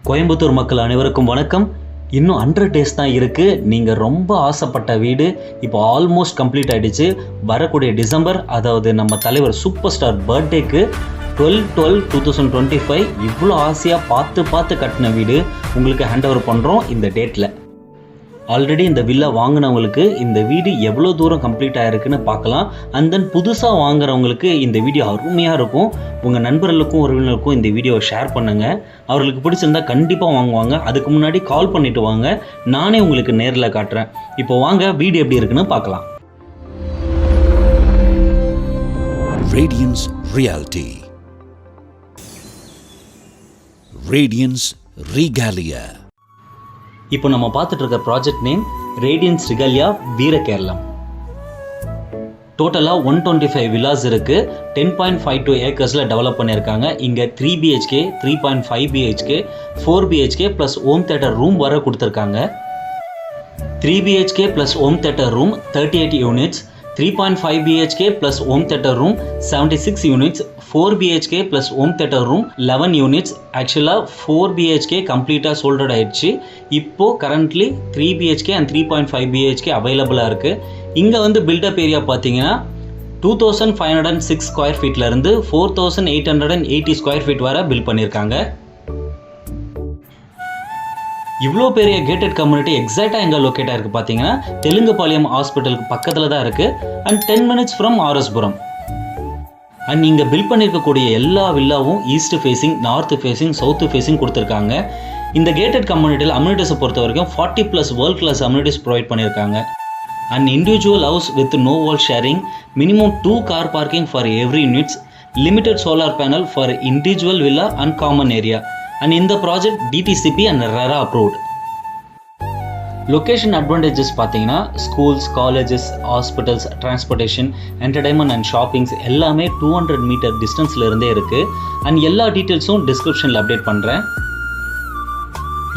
கோயம்புத்தூர் மக்கள் அனைவருக்கும் வணக்கம். இன்னும் 100 டேஸ் தான் இருக்குது. நீங்கள் ரொம்ப ஆசைப்பட்ட வீடு இப்போ ஆல்மோஸ்ட் கம்ப்ளீட் ஆகிடுச்சு. வரக்கூடிய டிசம்பர், அதாவது நம்ம தலைவர் சூப்பர் ஸ்டார் பர்த்டேக்கு 12/12/2025 இவ்வளோ ஆசையாக பார்த்து கட்டின வீடு உங்களுக்கு ஹேண்ட் ஓவர் பண்ணுறோம் இந்த டேட்டில். ஆல்ரெடி இந்த வில்லா வாங்கினவங்களுக்கு இந்த வீடு எவ்வளோ தூரம் கம்ப்ளீட் ஆகிருக்குன்னு பார்க்கலாம். அண்ட் தென் புதுசாக வாங்குறவங்களுக்கு இந்த வீடியோ அருமையாக இருக்கும். உங்கள் நண்பர்களுக்கும் உறவினருக்கும் இந்த வீடியோவை ஷேர் பண்ணுங்கள். அவர்களுக்கு பிடிச்சிருந்தா கண்டிப்பாக வாங்குவாங்க. அதுக்கு முன்னாடி கால் பண்ணிவிட்டு வாங்க, நானே உங்களுக்கு நேரில் காட்டுறேன். இப்போ வாங்க வீடு எப்படி இருக்குன்னு பார்க்கலாம். Radiance Realty, Radiance Regalia. இப்போ நம்ம பார்த்துட்டு இருக்க ப்ராஜெக்ட் நேம் ரேடியன்ஸ் ரிகாலியா வீரகேரளம். டோட்டலாக 125 வில்லாஸ் இருக்குது. 10.52 ஏக்கர்ஸில் டெவலப் பண்ணியிருக்காங்க. இங்கே 3 BHK, 3.5 BHK, 4 BHK plus home theatre room வர கொடுத்துருக்காங்க. 3 BHK plus home theatre room 38 units, 3.5 BHK plus home theatre room 76 units, 4 BHK plus home theatre room 11 units. ஆக்சுவலாக 4 BHK கம்ப்ளீட்டாக சோல்டட் ஆயிடுச்சு. இப்போது கரண்ட்லி 3 BHK அண்ட் 3.5 BHK அவைலபிளாக இருக்குது. இங்கே வந்து பில்டப் ஏரியா பார்த்தீங்கன்னா 2506 ஸ்கொயர் ஃபீட்லேருந்து 4880 ஸ்கொயர் ஃபீட் வரை பில்ட் பண்ணியிருக்காங்க. இவ்வளோ பெரிய கேட்டட் கம்யூனிட்டி எக்ஸாக்டாக எங்கே லொக்கேட் ஆகிருக்கு பார்த்தீங்கன்னா தெலுங்குபாளையம் ஹாஸ்பிட்டலுக்கு பக்கத்தில் தான் இருக்குது. And 10 minutes from RS Puram. And இங்கே பில்ட் பண்ணியிருக்கக்கூடிய எல்லா வில்லாவும் east facing, north facing, south facing கொடுத்துருக்காங்க. இந்த கேட்டட் கம்யூனிட்டியில் அம்யூனிட்டிஸை பொறுத்த வரைக்கும் 40+ வேர்ல்ட் கிளாஸ் அம்யூனிட்டிஸ் ப்ரொவைட் பண்ணியிருக்காங்க. And individual house with no wall sharing, minimum 2 car parking for every units, limited solar panel for individual villa and common area. And இந்த project DTCP and RERA approved. Location advantages பார்த்தீங்கன்னா schools, colleges, hospitals, transportation, entertainment and shoppings எல்லாமே 200 metre டிஸ்டன்ஸில் இருந்தே இருக்குது. And எல்லா டீட்டெயில்ஸும் டிஸ்கிரிப்ஷனில் update பண்ணுறேன்.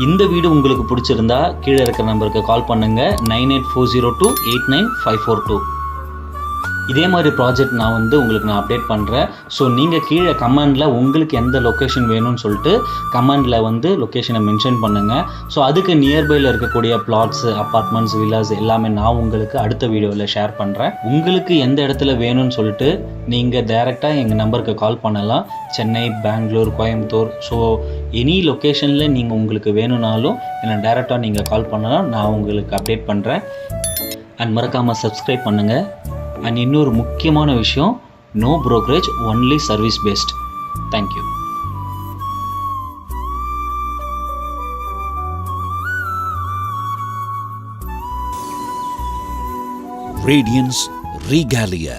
இந்த வீடு உங்களுக்கு பிடிச்சிருந்தா கீழே இருக்கிற நம்பருக்கு கால் பண்ணுங்கள். 9840289542. இதே மாதிரி ப்ராஜெக்ட் நான் உங்களுக்கு அப்டேட் பண்ணுறேன். ஸோ நீங்கள் கீழே கமெண்டில் உங்களுக்கு எந்த லொக்கேஷன் வேணும்னு சொல்லிட்டு கமெண்டில் லொக்கேஷனை மென்ஷன் பண்ணுங்கள். ஸோ அதுக்கு நியர்பையில் இருக்கக்கூடிய பிளாட்ஸு, அப்பார்ட்மெண்ட்ஸ், வில்லாஸ் எல்லாமே நான் உங்களுக்கு அடுத்த வீடியோவில் ஷேர் பண்ணுறேன். உங்களுக்கு எந்த இடத்துல வேணும்னு சொல்லிட்டு நீங்கள் டைரெக்டாக எங்கள் நம்பருக்கு கால் பண்ணலாம். சென்னை, பெங்களூர், கோயம்புத்தூர், ஸோ எனி லொக்கேஷனில் நீங்கள் உங்களுக்கு வேணும்னாலும் என்னை டைரெக்டாக நீங்கள் கால் பண்ணலாம். நான் உங்களுக்கு அப்டேட் பண்ணுறேன். அண்ட் மறக்காமல் சப்ஸ்கிரைப் பண்ணுங்கள். அண்ட் இன்னொரு முக்கியமான விஷயம், no brokerage, only service based. Thank you. Radiance Regalia.